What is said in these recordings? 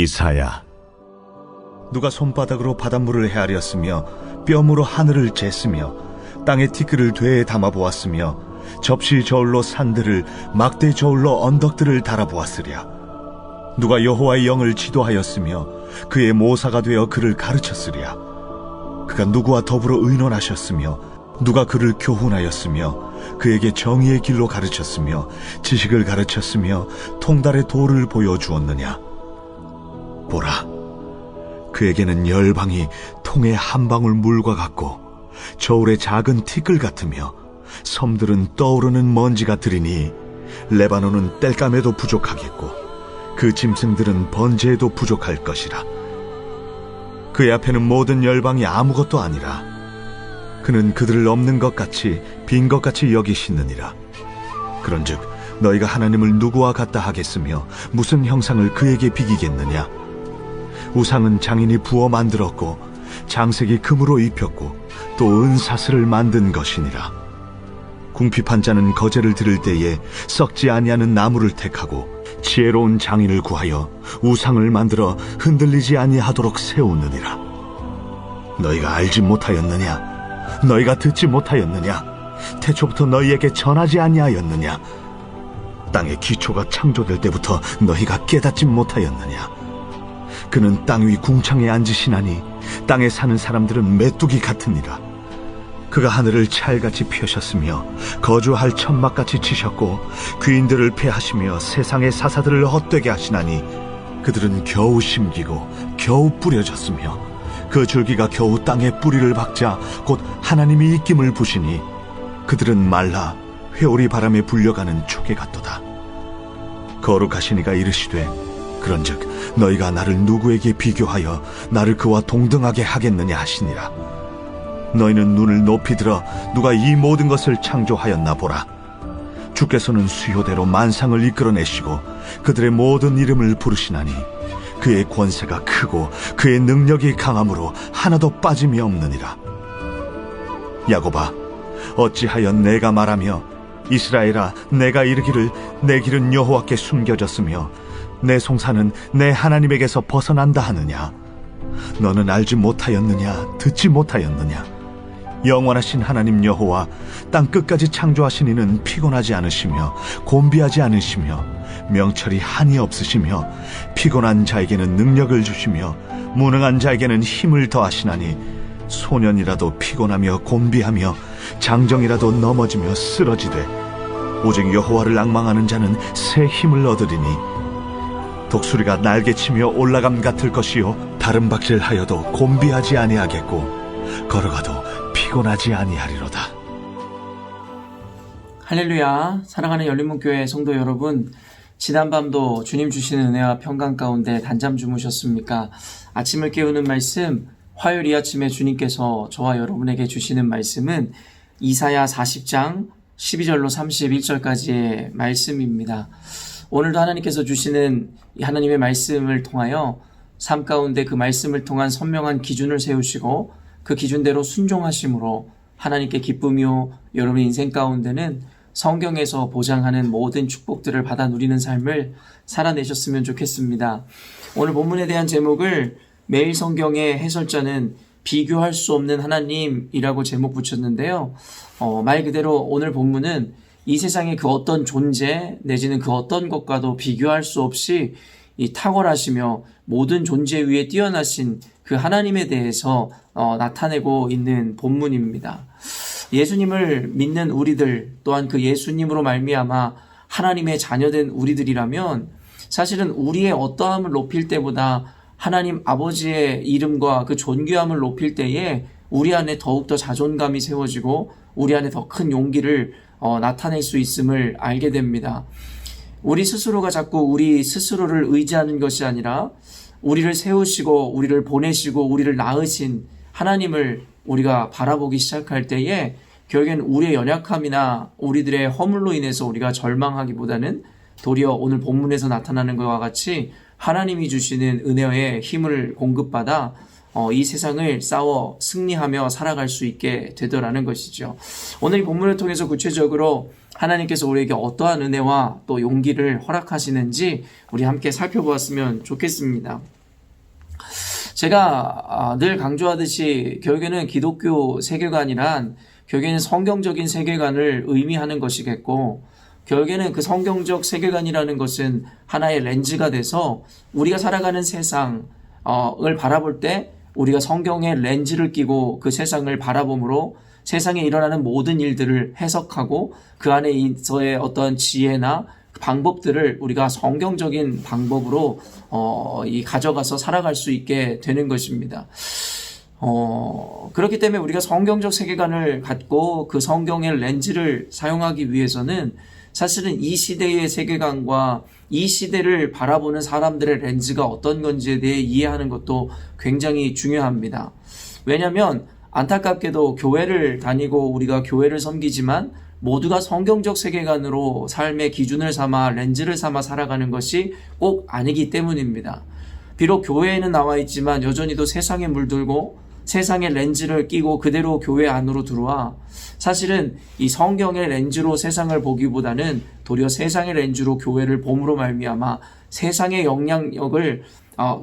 이사야. 누가 손바닥으로 바닷물을 헤아렸으며 뼘으로 하늘을 쟀으며 땅의 티끌을 되에 담아보았으며 접시 저울로 산들을 막대 저울로 언덕들을 달아보았으랴. 누가 여호와의 영을 지도하였으며 그의 모사가 되어 그를 가르쳤으랴. 그가 누구와 더불어 의논하셨으며 누가 그를 교훈하였으며 그에게 정의의 길로 가르쳤으며 지식을 가르쳤으며 통달의 도를 보여주었느냐. 보라, 그에게는 열방이 통의 한 방울 물과 같고 저울의 작은 티끌 같으며 섬들은 떠오르는 먼지 같으리니 레바논은 땔감에도 부족하겠고 그 짐승들은 번제에도 부족할 것이라. 그의 앞에는 모든 열방이 아무것도 아니라 그는 그들을 없는 것 같이 빈 것 같이 여기시느니라. 그런즉 너희가 하나님을 누구와 같다 하겠으며 무슨 형상을 그에게 비기겠느냐. 우상은 장인이 부어 만들었고 장색이 금으로 입혔고 또 은사슬을 만든 것이니라. 궁핍한 자는 거제를 들을 때에 썩지 아니하는 나무를 택하고 지혜로운 장인을 구하여 우상을 만들어 흔들리지 아니하도록 세우느니라. 너희가 알지 못하였느냐? 너희가 듣지 못하였느냐? 태초부터 너희에게 전하지 아니하였느냐? 땅의 기초가 창조될 때부터 너희가 깨닫지 못하였느냐? 그는 땅 위 궁창에 앉으시나니 땅에 사는 사람들은 메뚜기 같으니라. 그가 하늘을 찰같이 펴셨으며 거주할 천막같이 치셨고 귀인들을 패하시며 세상의 사사들을 헛되게 하시나니 그들은 겨우 심기고 겨우 뿌려졌으며 그 줄기가 겨우 땅에 뿌리를 박자 곧 하나님이 입김을 부시니 그들은 말라 회오리 바람에 불려가는 초계 같도다. 거룩하신 이가 이르시되 그런즉 너희가 나를 누구에게 비교하여 나를 그와 동등하게 하겠느냐 하시니라. 너희는 눈을 높이 들어 누가 이 모든 것을 창조하였나 보라. 주께서는 수요대로 만상을 이끌어내시고 그들의 모든 이름을 부르시나니 그의 권세가 크고 그의 능력이 강함으로 하나도 빠짐이 없느니라. 야곱아, 어찌하여 내가 말하며 이스라엘아, 내가 이르기를 내 길은 여호와께 숨겨졌으며 내 송사는 내 하나님에게서 벗어난다 하느냐. 너는 알지 못하였느냐? 듣지 못하였느냐? 영원하신 하나님 여호와 땅 끝까지 창조하신 이는 피곤하지 않으시며 곤비하지 않으시며 명철이 한이 없으시며 피곤한 자에게는 능력을 주시며 무능한 자에게는 힘을 더하시나니 소년이라도 피곤하며 곤비하며 장정이라도 넘어지며 쓰러지되 오직 여호와를 앙망하는 자는 새 힘을 얻으리니 독수리가 날개치며 올라감 같을 것이요 다른 박질하여도 곤비하지 아니하겠고 걸어가도 피곤하지 아니하리로다. 할렐루야. 사랑하는 열린문교회 성도 여러분, 지난밤도 주님 주시는 은혜와 평강 가운데 단잠 주무셨습니까? 아침을 깨우는 말씀, 화요일 이 아침에 주님께서 저와 여러분에게 주시는 말씀은 이사야 40장 12절로 31절까지의 말씀입니다. 오늘도 하나님께서 주시는 하나님의 말씀을 통하여 삶 가운데 그 말씀을 통한 선명한 기준을 세우시고 그 기준대로 순종하심으로 하나님께 기쁨이요 여러분의 인생 가운데는 성경에서 보장하는 모든 축복들을 받아 누리는 삶을 살아내셨으면 좋겠습니다. 오늘 본문에 대한 제목을 매일 성경의 해설자는 비교할 수 없는 하나님이라고 제목 붙였는데요. 말 그대로 오늘 본문은 이 세상의 그 어떤 존재 내지는 그 어떤 것과도 비교할 수 없이 이 탁월하시며 모든 존재 위에 뛰어나신 그 하나님에 대해서 나타내고 있는 본문입니다. 예수님을 믿는 우리들 또한 그 예수님으로 말미암아 하나님의 자녀된 우리들이라면 사실은 우리의 어떠함을 높일 때보다 하나님 아버지의 이름과 그 존귀함을 높일 때에 우리 안에 더욱더 자존감이 세워지고 우리 안에 더 큰 용기를 나타낼 수 있음을 알게 됩니다. 우리 스스로가 자꾸 우리 스스로를 의지하는 것이 아니라 우리를 세우시고 우리를 보내시고 우리를 낳으신 하나님을 우리가 바라보기 시작할 때에 결국엔 우리의 연약함이나 우리들의 허물로 인해서 우리가 절망하기보다는 도리어 오늘 본문에서 나타나는 것과 같이 하나님이 주시는 은혜의 힘을 공급받아 이 세상을 싸워 승리하며 살아갈 수 있게 되더라는 것이죠. 오늘 이 본문을 통해서 구체적으로 하나님께서 우리에게 어떠한 은혜와 또 용기를 허락하시는지 우리 함께 살펴보았으면 좋겠습니다. 제가 늘 강조하듯이 결국에는 기독교 세계관이란 결국에는 성경적인 세계관을 의미하는 것이겠고, 결국에는 그 성경적 세계관이라는 것은 하나의 렌즈가 돼서 우리가 살아가는 세상을 바라볼 때 우리가 성경의 렌즈를 끼고 그 세상을 바라봄으로 세상에 일어나는 모든 일들을 해석하고 그 안에 있어의 어떤 지혜나 방법들을 우리가 성경적인 방법으로 가져가서 살아갈 수 있게 되는 것입니다. 그렇기 때문에 우리가 성경적 세계관을 갖고 그 성경의 렌즈를 사용하기 위해서는 사실은 이 시대의 세계관과 이 시대를 바라보는 사람들의 렌즈가 어떤 건지에 대해 이해하는 것도 굉장히 중요합니다. 왜냐하면 안타깝게도 교회를 다니고 우리가 교회를 섬기지만 모두가 성경적 세계관으로 삶의 기준을 삼아 렌즈를 삼아 살아가는 것이 꼭 아니기 때문입니다. 비록 교회에는 나와 있지만 여전히도 세상에 물들고 세상의 렌즈를 끼고 그대로 교회 안으로 들어와 사실은 이 성경의 렌즈로 세상을 보기보다는 도리어 세상의 렌즈로 교회를 봄으로 말미암아 세상의 영향력을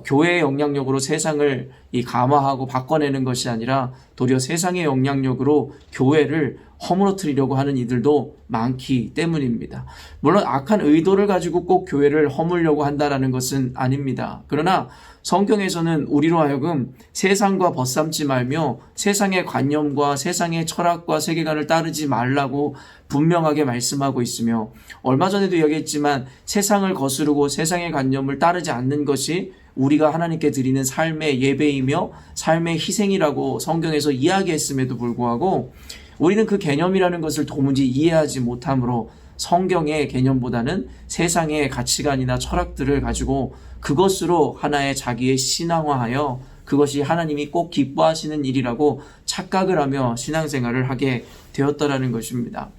교회의 영향력으로 세상을 감화하고 바꿔내는 것이 아니라 도리어 세상의 영향력으로 교회를 허물어뜨리려고 하는 이들도 많기 때문입니다. 물론 악한 의도를 가지고 꼭 교회를 허물려고 한다는 것은 아닙니다. 그러나 성경에서는 우리로 하여금 세상과 벗삼지 말며 세상의 관념과 세상의 철학과 세계관을 따르지 말라고 분명하게 말씀하고 있으며, 얼마 전에도 이야기했지만 세상을 거스르고 세상의 관념을 따르지 않는 것이 우리가 하나님께 드리는 삶의 예배이며 삶의 희생이라고 성경에서 이야기했음에도 불구하고 우리는 그 개념이라는 것을 도무지 이해하지 못하므로 성경의 개념보다는 세상의 가치관이나 철학들을 가지고 그것으로 하나의 자기의 신앙화하여 그것이 하나님이 꼭 기뻐하시는 일이라고 착각을 하며 신앙생활을 하게 되었다라는 것입니다.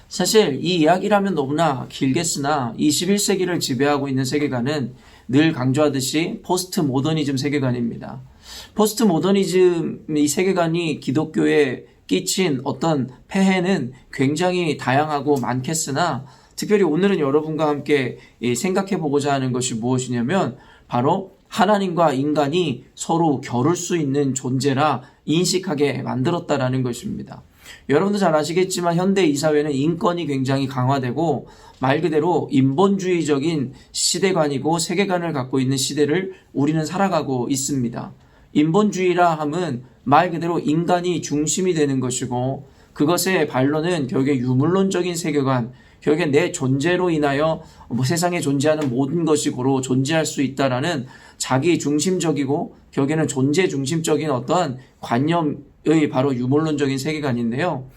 사실 이 이야기라면 너무나 길겠으나 21세기를 지배하고 있는 세계관은 늘 강조하듯이 포스트 모더니즘 세계관입니다. 포스트 모더니즘 이 세계관이 기독교에 끼친 어떤 폐해는 굉장히 다양하고 많겠으나 특별히 오늘은 여러분과 함께 생각해 보고자 하는 것이 무엇이냐면 바로 하나님과 인간이 서로 겨룰 수 있는 존재라 인식하게 만들었다라는 것입니다. 여러분도 잘 아시겠지만 현대 이 사회는 인권이 굉장히 강화되고 말 그대로 인본주의적인 시대관이고 세계관을 갖고 있는 시대를 우리는 살아가고 있습니다. 인본주의라 함은 말 그대로 인간이 중심이 되는 것이고 그것의 반론은 결국에 유물론적인 세계관, 결국에 내 존재로 인하여 세상에 존재하는 모든 것이 고로 존재할 수 있다라는 자기 중심적이고 결국에는 존재 중심적인 어떠한 관념의 바로 유물론적인 세계관인데요.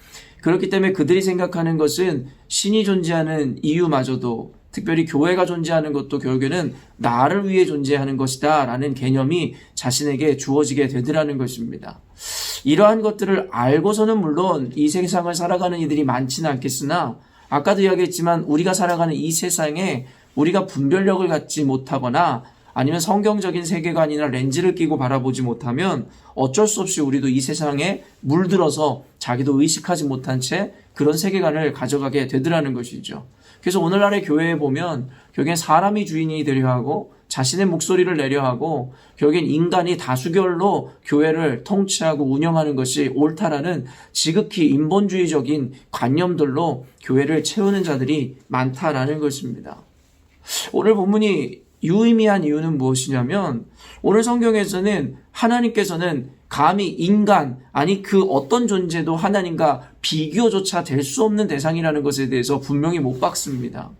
그렇기 때문에 그들이 생각하는 것은 신이 존재하는 이유마저도 특별히 교회가 존재하는 것도 결국에는 나를 위해 존재하는 것이다 라는 개념이 자신에게 주어지게 되더라는 것입니다. 이러한 것들을 알고서는 물론 이 세상을 살아가는 이들이 많지는 않겠으나 아까도 이야기했지만 우리가 살아가는 이 세상에 우리가 분별력을 갖지 못하거나 아니면 성경적인 세계관이나 렌즈를 끼고 바라보지 못하면 어쩔 수 없이 우리도 이 세상에 물들어서 자기도 의식하지 못한 채 그런 세계관을 가져가게 되더라는 것이죠. 그래서 오늘날의 교회에 보면 결국엔 사람이 주인이 되려 하고 자신의 목소리를 내려 하고 결국엔 인간이 다수결로 교회를 통치하고 운영하는 것이 옳다라는 지극히 인본주의적인 관념들로 교회를 채우는 자들이 많다라는 것입니다. 오늘 본문이 유의미한 이유는 무엇이냐면 오늘 성경에서는 하나님께서는 감히 인간 아니 그 어떤 존재도 하나님과 비교조차 될 수 없는 대상이라는 것에 대해서 분명히 못 박습니다.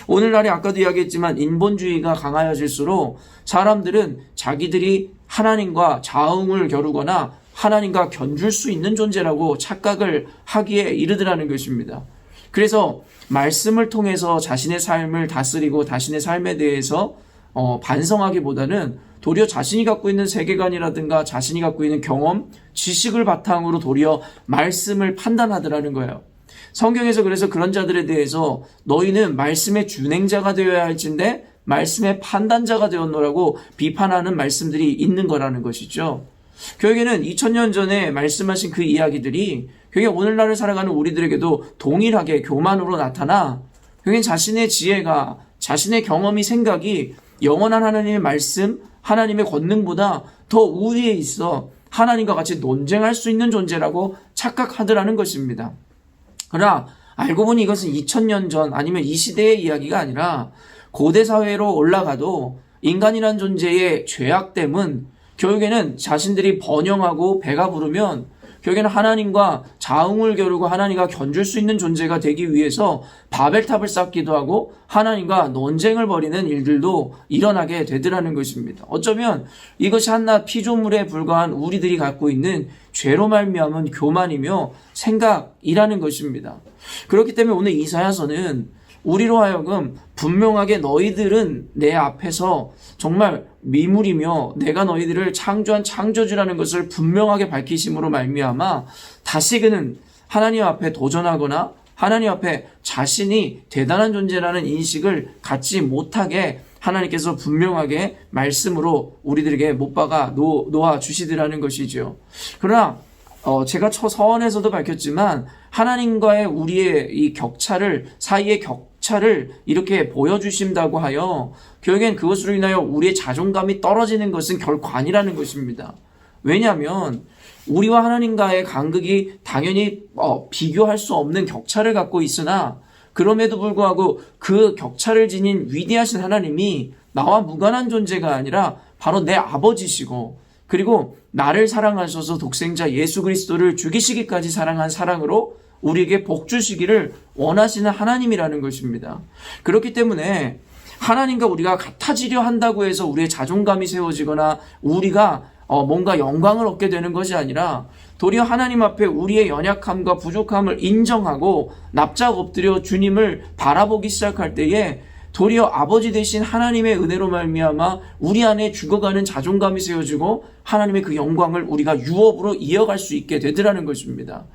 오늘날에 아까도 이야기했지만 인본주의가 강하여질수록 사람들은 자기들이 하나님과 자웅을 겨루거나 하나님과 견줄 수 있는 존재라고 착각을 하기에 이르더라는 것입니다. 그래서 말씀을 통해서 자신의 삶을 다스리고 자신의 삶에 대해서 반성하기보다는 도리어 자신이 갖고 있는 세계관이라든가 자신이 갖고 있는 경험, 지식을 바탕으로 도리어 말씀을 판단하더라는 거예요. 성경에서 그래서 그런 자들에 대해서 너희는 말씀의 준행자가 되어야 할진데 말씀의 판단자가 되었노라고 비판하는 말씀들이 있는 거라는 것이죠. 결국에는 2000년 전에 말씀하신 그 이야기들이 결국 오늘날을 살아가는 우리들에게도 동일하게 교만으로 나타나 결국 자신의 지혜가, 자신의 경험이, 생각이 영원한 하나님의 말씀, 하나님의 권능보다 더 우위에 있어 하나님과 같이 논쟁할 수 있는 존재라고 착각하더라는 것입니다. 그러나 알고 보니 이것은 2000년 전 아니면 이 시대의 이야기가 아니라 고대 사회로 올라가도 인간이란 존재의 죄악됨은 결국에는 자신들이 번영하고 배가 부르면 결국에는 하나님과 자웅을 겨루고 하나님과 견줄 수 있는 존재가 되기 위해서 바벨탑을 쌓기도 하고 하나님과 논쟁을 벌이는 일들도 일어나게 되더라는 것입니다. 어쩌면 이것이 한낱 피조물에 불과한 우리들이 갖고 있는 죄로 말미암은 교만이며 생각이라는 것입니다. 그렇기 때문에 오늘 이사야서는 우리로 하여금 분명하게 너희들은 내 앞에서 정말 미물이며 내가 너희들을 창조한 창조주라는 것을 분명하게 밝히심으로 말미암아 다시그는 하나님 앞에 도전하거나 하나님 앞에 자신이 대단한 존재라는 인식을 갖지 못하게 하나님께서 분명하게 말씀으로 우리들에게 못 박아 놓아 주시더라는 것이죠. 그러나 제가 서원에서도 밝혔지만 하나님과의 우리의 이 사이의 격차를 이렇게 보여주신다고 하여 결국엔 그것으로 인하여 우리의 자존감이 떨어지는 것은 결코 아니라는 것입니다. 왜냐하면 우리와 하나님과의 간극이 당연히 비교할 수 없는 격차를 갖고 있으나 그럼에도 불구하고 그 격차를 지닌 위대하신 하나님이 나와 무관한 존재가 아니라 바로 내 아버지시고 그리고 나를 사랑하셔서 독생자 예수 그리스도를 죽이시기까지 사랑한 사랑으로 우리에게 복 주시기를 원하시는 하나님이라는 것입니다. 그렇기 때문에 하나님과 우리가 같아지려 한다고 해서 우리의 자존감이 세워지거나 우리가 뭔가 영광을 얻게 되는 것이 아니라 도리어 하나님 앞에 우리의 연약함과 부족함을 인정하고 납작 엎드려 주님을 바라보기 시작할 때에 도리어 아버지 되신 하나님의 은혜로 말미암아 우리 안에 죽어가는 자존감이 세워지고 하나님의 그 영광을 우리가 유업으로 이어갈 수 있게 되더라는 것입니다.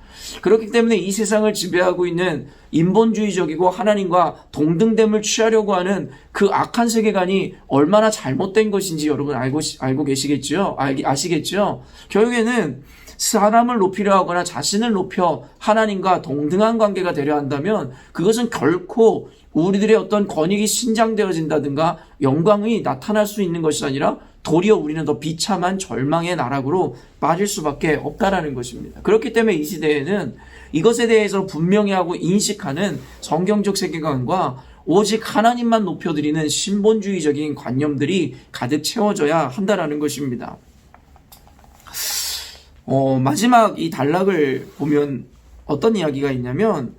그렇기 때문에 이 세상을 지배하고 있는 인본주의적이고 하나님과 동등됨을 취하려고 하는 그 악한 세계관이 얼마나 잘못된 것인지 여러분 알고 계시겠죠? 아시겠죠? 결국에는 사람을 높이려 하거나 자신을 높여 하나님과 동등한 관계가 되려 한다면 그것은 결코 우리들의 어떤 권익이 신장되어진다든가 영광이 나타날 수 있는 것이 아니라 도리어 우리는 더 비참한 절망의 나락으로 빠질 수밖에 없다라는 것입니다. 그렇기 때문에 이 시대에는 이것에 대해서 분명히 하고 인식하는 성경적 세계관과 오직 하나님만 높여드리는 신본주의적인 관념들이 가득 채워져야 한다라는 것입니다. 마지막 이 단락을 보면 어떤 이야기가 있냐면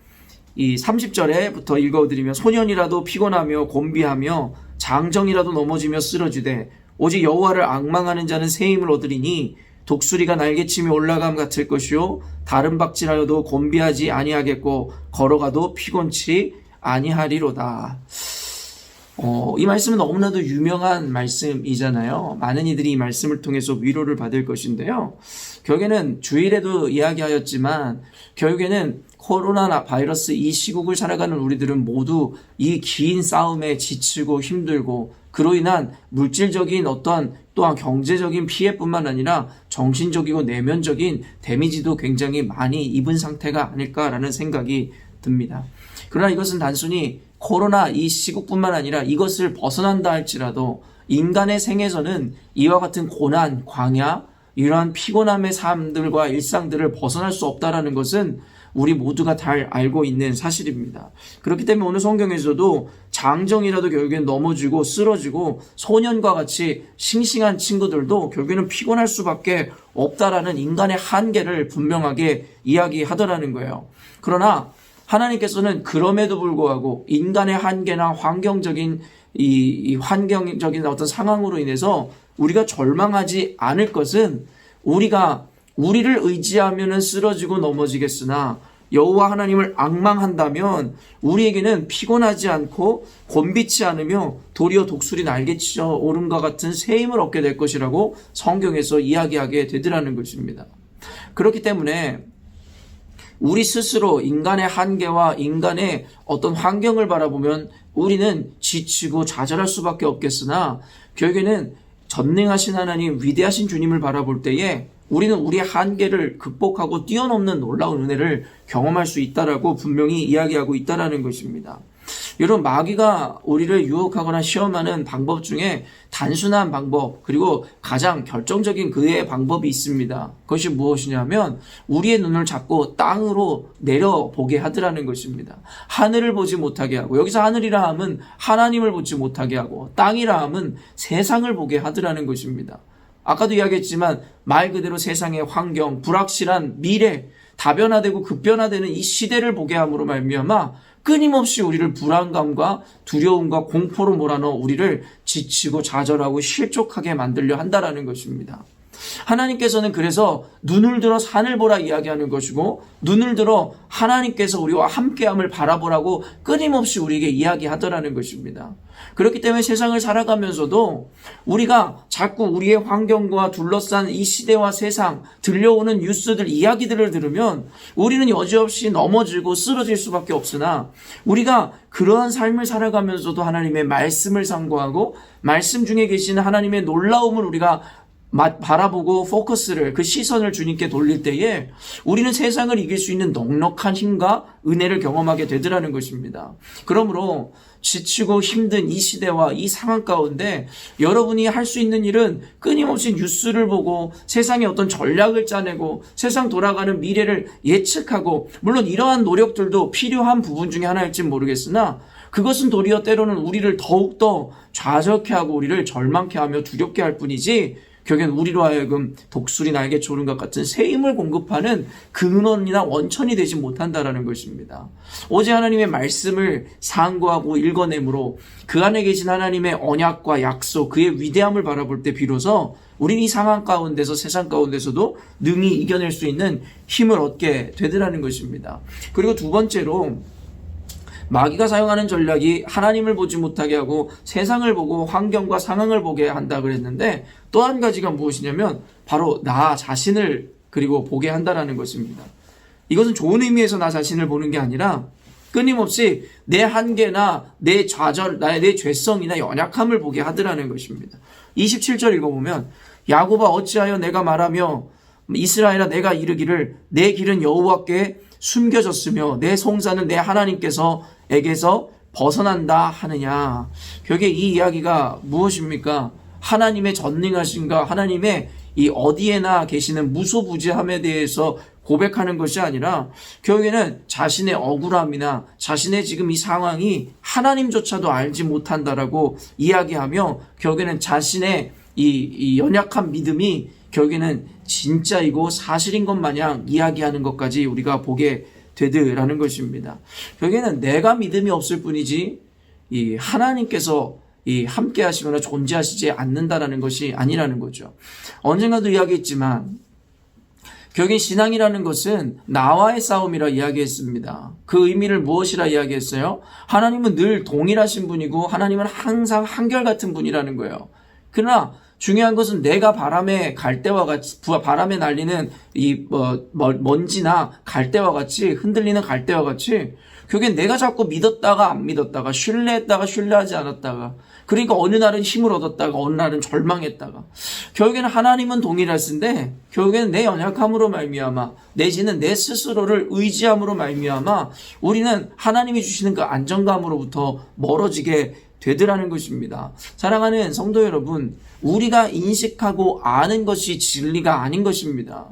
이 30절에부터 읽어드리면 소년이라도 피곤하며 곤비하며 장정이라도 넘어지며 쓰러지되 오직 여호와를 앙망하는 자는 새 힘을 얻으리니 독수리가 날개치며 올라감 같을 것이요 다른 박질하여도 곤비하지 아니하겠고 걸어가도 피곤치 아니하리로다. 이 말씀은 너무나도 유명한 말씀이잖아요. 많은 이들이 이 말씀을 통해서 위로를 받을 것인데요. 결국에는 주일에도 이야기하였지만 결국에는 코로나 바이러스 이 시국을 살아가는 우리들은 모두 이 긴 싸움에 지치고 힘들고 그로 인한 물질적인 어떠한 또한 경제적인 피해뿐만 아니라 정신적이고 내면적인 데미지도 굉장히 많이 입은 상태가 아닐까라는 생각이 듭니다. 그러나 이것은 단순히 코로나 이 시국뿐만 아니라 이것을 벗어난다 할지라도 인간의 생에서는 이와 같은 고난, 광야, 이러한 피곤함의 삶들과 일상들을 벗어날 수 없다라는 것은 우리 모두가 잘 알고 있는 사실입니다. 그렇기 때문에 오늘 성경에서도 장정이라도 결국엔 넘어지고 쓰러지고 소년과 같이 싱싱한 친구들도 결국에는 피곤할 수밖에 없다라는 인간의 한계를 분명하게 이야기하더라는 거예요. 그러나 하나님께서는 그럼에도 불구하고 인간의 한계나 환경적인 이 환경적인 어떤 상황으로 인해서 우리가 절망하지 않을 것은 우리가 우리를 의지하면은 쓰러지고 넘어지겠으나 여호와 하나님을 앙망한다면 우리에게는 피곤하지 않고 곤비치 않으며 도리어 독수리 날개치어 오름과 같은 새 힘을 얻게 될 것이라고 성경에서 이야기하게 되더라는 것입니다. 그렇기 때문에 우리 스스로 인간의 한계와 인간의 어떤 환경을 바라보면 우리는 지치고 좌절할 수밖에 없겠으나 결국에는 전능하신 하나님, 위대하신 주님을 바라볼 때에 우리는 우리의 한계를 극복하고 뛰어넘는 놀라운 은혜를 경험할 수 있다라고 분명히 이야기하고 있다라는 것입니다. 여러분, 마귀가 우리를 유혹하거나 시험하는 방법 중에 단순한 방법, 그리고 가장 결정적인 그의 방법이 있습니다. 그것이 무엇이냐면 우리의 눈을 자꾸 땅으로 내려보게 하더라는 것입니다. 하늘을 보지 못하게 하고, 여기서 하늘이라 함은 하나님을 보지 못하게 하고, 땅이라 함은 세상을 보게 하더라는 것입니다. 아까도 이야기했지만 말 그대로 세상의 환경, 불확실한 미래, 다변화되고 급변화되는 이 시대를 보게 함으로 말미암아 끊임없이 우리를 불안감과 두려움과 공포로 몰아넣어 우리를 지치고 좌절하고 실족하게 만들려 한다라는 것입니다. 하나님께서는 그래서 눈을 들어 산을 보라 이야기하는 것이고, 눈을 들어 하나님께서 우리와 함께함을 바라보라고 끊임없이 우리에게 이야기하더라는 것입니다. 그렇기 때문에 세상을 살아가면서도 우리가 자꾸 우리의 환경과 둘러싼 이 시대와 세상, 들려오는 뉴스들, 이야기들을 들으면 우리는 여지없이 넘어지고 쓰러질 수밖에 없으나, 우리가 그러한 삶을 살아가면서도 하나님의 말씀을 상고하고 말씀 중에 계시는 하나님의 놀라움을 우리가 바라보고 포커스를, 그 시선을 주님께 돌릴 때에 우리는 세상을 이길 수 있는 넉넉한 힘과 은혜를 경험하게 되더라는 것입니다. 그러므로 지치고 힘든 이 시대와 이 상황 가운데 여러분이 할 수 있는 일은 끊임없이 뉴스를 보고 세상의 어떤 전략을 짜내고 세상 돌아가는 미래를 예측하고, 물론 이러한 노력들도 필요한 부분 중에 하나일지 모르겠으나 그것은 도리어 때로는 우리를 더욱더 좌절케 하고 우리를 절망케 하며 두렵게 할 뿐이지, 결국엔 우리로 하여금 독수리 날개 조른 것 같은 새 힘을 공급하는 근원이나 원천이 되지 못한다라는 것입니다. 어제 하나님의 말씀을 상고하고 읽어내므로 그 안에 계신 하나님의 언약과 약속, 그의 위대함을 바라볼 때 비로소 우리는 이 상황 가운데서, 세상 가운데서도 능히 이겨낼 수 있는 힘을 얻게 되더라는 것입니다. 그리고 두 번째로, 마귀가 사용하는 전략이 하나님을 보지 못하게 하고 세상을 보고 환경과 상황을 보게 한다 그랬는데, 또 한 가지가 무엇이냐면 바로 나 자신을 그리고 보게 한다라는 것입니다. 이것은 좋은 의미에서 나 자신을 보는 게 아니라 끊임없이 내 한계나 내 좌절, 내 죄성이나 연약함을 보게 하더라는 것입니다. 27절 읽어보면, 야곱아 어찌하여 내가 말하며 이스라엘아 내가 이르기를 내 길은 여호와께 숨겨졌으며 내 송사는 내 하나님께서에게서 벗어난다 하느냐. 결국에 이 이야기가 무엇입니까? 하나님의 전능하신가, 하나님의 이 어디에나 계시는 무소부지함에 대해서 고백하는 것이 아니라 결국에는 자신의 억울함이나 자신의 지금 이 상황이 하나님조차도 알지 못한다라고 이야기하며, 결국에는 자신의 이 연약한 믿음이 결국에는 진짜이고 사실인 것 마냥 이야기하는 것까지 우리가 보게 되더라는 것입니다. 결국에는 내가 믿음이 없을 뿐이지 이 하나님께서 이 함께 하시거나 존재하시지 않는다라는 것이 아니라는 거죠. 언젠가도 이야기했지만 결국엔 신앙이라는 것은 나와의 싸움이라 이야기했습니다. 그 의미를 무엇이라 이야기했어요? 하나님은 늘 동일하신 분이고 하나님은 항상 한결같은 분이라는 거예요. 그러나 중요한 것은 내가 바람에 갈대와 같이, 바람에 날리는 이 먼지나 갈대와 같이, 흔들리는 갈대와 같이, 결국엔 내가 자꾸 믿었다가 안 믿었다가, 신뢰했다가 신뢰하지 않았다가, 그러니까 어느 날은 힘을 얻었다가 어느 날은 절망했다가, 결국에는 하나님은 동일하신데 결국에는 내 연약함으로 말미암아, 내지는 내 스스로를 의지함으로 말미암아 우리는 하나님이 주시는 그 안정감으로부터 멀어지게 되더라는 것입니다. 사랑하는 성도 여러분, 우리가 인식하고 아는 것이 진리가 아닌 것입니다.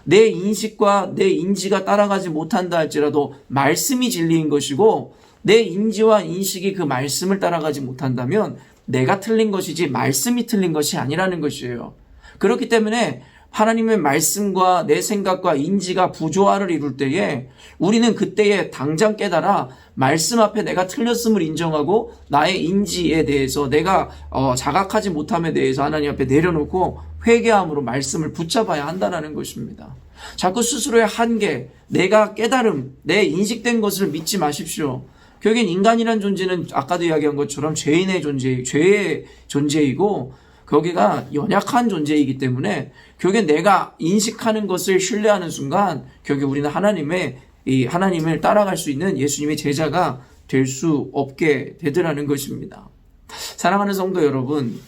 내 인식과 내 인지가 따라가지 못한다 할지라도 말씀이 진리인 것이고, 내 인지와 인식이 그 말씀을 따라가지 못한다면 내가 틀린 것이지 말씀이 틀린 것이 아니라는 것이에요. 그렇기 때문에 하나님의 말씀과 내 생각과 인지가 부조화를 이룰 때에 우리는 그때에 당장 깨달아 말씀 앞에 내가 틀렸음을 인정하고 나의 인지에 대해서 내가 자각하지 못함에 대해서 하나님 앞에 내려놓고 회개함으로 말씀을 붙잡아야 한다는 것입니다. 자꾸 스스로의 한계, 내가 깨달음, 내 인식된 것을 믿지 마십시오. 결국엔 인간이란 존재는 아까도 이야기한 것처럼 죄의 존재이고 거기가 연약한 존재이기 때문에 결국엔 내가 인식하는 것을 신뢰하는 순간 결국 우리는 하나님의 이 하나님을 따라갈 수 있는 예수님의 제자가 될 수 없게 되더라는 것입니다. 사랑하는 성도 여러분,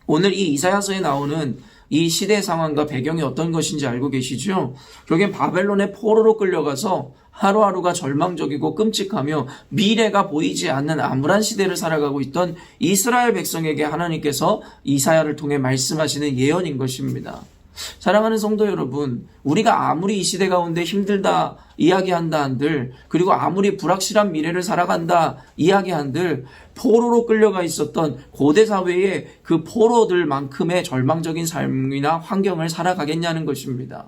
오늘 이 이사야서에 나오는 이 시대 상황과 배경이 어떤 것인지 알고 계시죠? 결국엔 바벨론의 포로로 끌려가서 하루하루가 절망적이고 끔찍하며 미래가 보이지 않는 암울한 시대를 살아가고 있던 이스라엘 백성에게 하나님께서 이사야를 통해 말씀하시는 예언인 것입니다. 사랑하는 성도 여러분, 우리가 아무리 이 시대 가운데 힘들다 이야기한다 한들, 그리고 아무리 불확실한 미래를 살아간다 이야기한들, 포로로 끌려가 있었던 고대 사회의 그 포로들만큼의 절망적인 삶이나 환경을 살아가겠냐는 것입니다.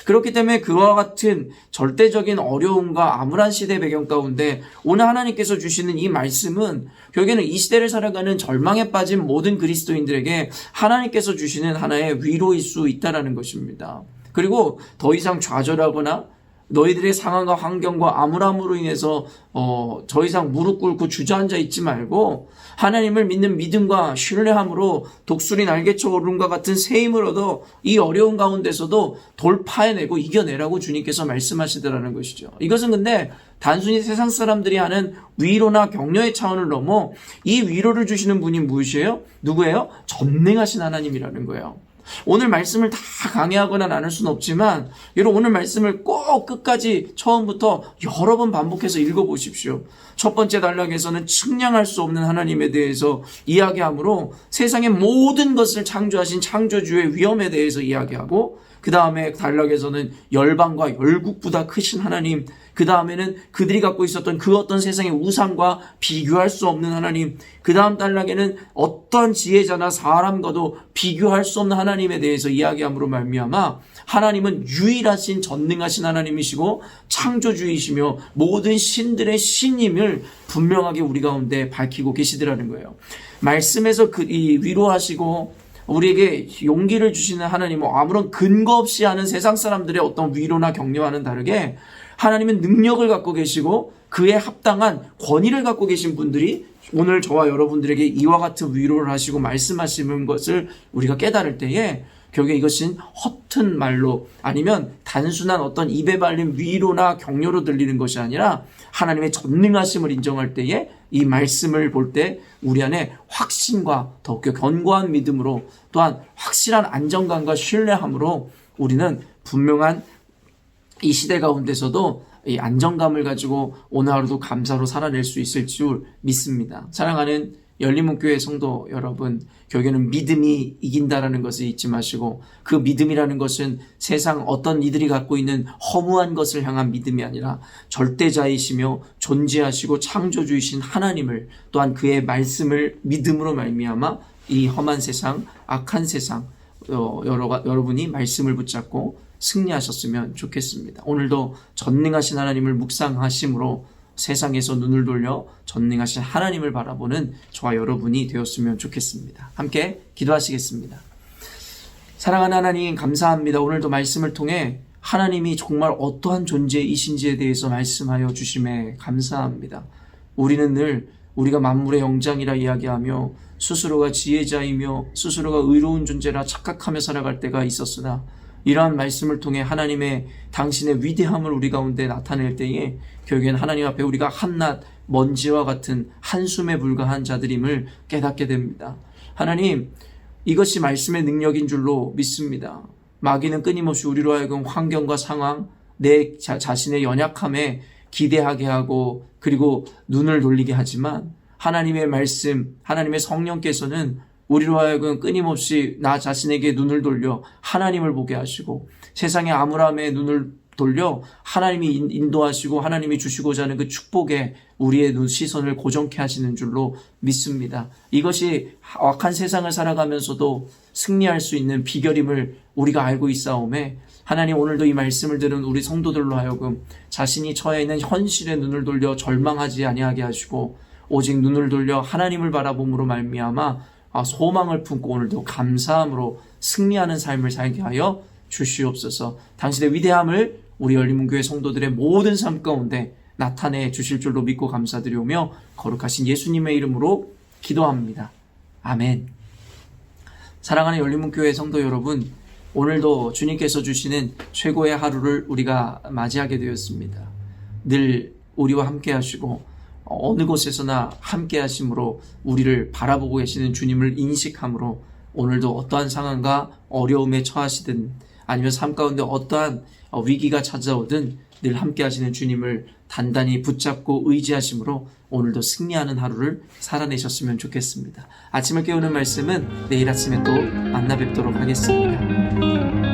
그렇기 때문에 그와 같은 절대적인 어려움과 암울한 시대 배경 가운데 오늘 하나님께서 주시는 이 말씀은 결국에는 이 시대를 살아가는 절망에 빠진 모든 그리스도인들에게 하나님께서 주시는 하나의 위로일 수 있다는 것입니다. 그리고 더 이상 좌절하거나 너희들의 상황과 환경과 암울함으로 인해서 더 이상 무릎 꿇고 주저앉아 있지 말고 하나님을 믿는 믿음과 신뢰함으로 독수리 날개쳐 오름과 같은 새 힘을 얻어 이 어려운 가운데서도 돌파해내고 이겨내라고 주님께서 말씀하시더라는 것이죠. 이것은 근데 단순히 세상 사람들이 하는 위로나 격려의 차원을 넘어 이 위로를 주시는 분이 무엇이에요? 누구예요? 전능하신 하나님이라는 거예요. 오늘 말씀을 다 강의하거나 나눌 수는 없지만 여러분 오늘 말씀을 꼭 끝까지 처음부터 여러 번 반복해서 읽어보십시오. 첫 번째 단락에서는 측량할 수 없는 하나님에 대해서 이야기하므로 세상의 모든 것을 창조하신 창조주의 위엄에 대해서 이야기하고, 그 다음에 단락에서는 열방과 열국보다 크신 하나님, 그 다음에는 그들이 갖고 있었던 그 어떤 세상의 우상과 비교할 수 없는 하나님, 그 다음 단락에는 어떤 지혜자나 사람과도 비교할 수 없는 하나님에 대해서 이야기함으로 말미암아 하나님은 유일하신 전능하신 하나님이시고 창조주이시며 모든 신들의 신임을 분명하게 우리 가운데 밝히고 계시더라는 거예요. 말씀에서 이 위로하시고 우리에게 용기를 주시는 하나님은 아무런 근거 없이 하는 세상 사람들의 어떤 위로나 격려와는 다르게 하나님은 능력을 갖고 계시고 그에 합당한 권위를 갖고 계신 분들이 오늘 저와 여러분들에게 이와 같은 위로를 하시고 말씀하시는 것을 우리가 깨달을 때에 결국에 이것은 허튼 말로 아니면 단순한 어떤 입에 발린 위로나 격려로 들리는 것이 아니라 하나님의 전능하심을 인정할 때에 이 말씀을 볼 때 우리 안에 확신과 더욱더 견고한 믿음으로 또한 확실한 안정감과 신뢰함으로 우리는 분명한 이 시대 가운데서도 이 안정감을 가지고 오늘 하루도 감사로 살아낼 수 있을 줄 믿습니다. 사랑하는 열린문교회 성도 여러분, 결국에는 믿음이 이긴다라는 것을 잊지 마시고 그 믿음이라는 것은 세상 어떤 이들이 갖고 있는 허무한 것을 향한 믿음이 아니라 절대자이시며 존재하시고 창조주이신 하나님을 또한 그의 말씀을 믿음으로 말미암아 이 험한 세상, 악한 세상 여러분이 말씀을 붙잡고 승리하셨으면 좋겠습니다. 오늘도 전능하신 하나님을 묵상하심으로 세상에서 눈을 돌려 전능하신 하나님을 바라보는 저와 여러분이 되었으면 좋겠습니다. 함께 기도하시겠습니다. 사랑하는 하나님, 감사합니다. 오늘도 말씀을 통해 하나님이 정말 어떠한 존재이신지에 대해서 말씀하여 주심에 감사합니다. 우리는 늘 우리가 만물의 영장이라 이야기하며 스스로가 지혜자이며 스스로가 의로운 존재라 착각하며 살아갈 때가 있었으나 이러한 말씀을 통해 하나님의 당신의 위대함을 우리 가운데 나타낼 때에 결국엔 하나님 앞에 우리가 한낱 먼지와 같은 한숨에 불과한 자들임을 깨닫게 됩니다. 하나님, 이것이 말씀의 능력인 줄로 믿습니다. 마귀는 끊임없이 우리로 하여금 환경과 상황, 내 자신의 연약함에 기대하게 하고 그리고 눈을 돌리게 하지만 하나님의 말씀, 하나님의 성령께서는 우리로 하여금 끊임없이 나 자신에게 눈을 돌려 하나님을 보게 하시고 세상의 암울함에 눈을 돌려 하나님이 인도하시고 하나님이 주시고자 하는 그 축복에 우리의 시선을 고정케 하시는 줄로 믿습니다. 이것이 악한 세상을 살아가면서도 승리할 수 있는 비결임을 우리가 알고 있사오매 하나님, 오늘도 이 말씀을 들은 우리 성도들로 하여금 자신이 처해 있는 현실에 눈을 돌려 절망하지 아니하게 하시고 오직 눈을 돌려 하나님을 바라봄으로 말미암아 소망을 품고 오늘도 감사함으로 승리하는 삶을 살게 하여 주시옵소서. 당신의 위대함을 우리 열린문교회 성도들의 모든 삶 가운데 나타내 주실 줄로 믿고 감사드리오며 거룩하신 예수님의 이름으로 기도합니다. 아멘. 사랑하는 열린문교회 성도 여러분, 오늘도 주님께서 주시는 최고의 하루를 우리가 맞이하게 되었습니다. 늘 우리와 함께 하시고 어느 곳에서나 함께 하심으로 우리를 바라보고 계시는 주님을 인식함으로 오늘도 어떠한 상황과 어려움에 처하시든 아니면 삶 가운데 어떠한 위기가 찾아오든 늘 함께 하시는 주님을 단단히 붙잡고 의지하심으로 오늘도 승리하는 하루를 살아내셨으면 좋겠습니다. 아침을 깨우는 말씀은 내일 아침에 또 만나 뵙도록 하겠습니다.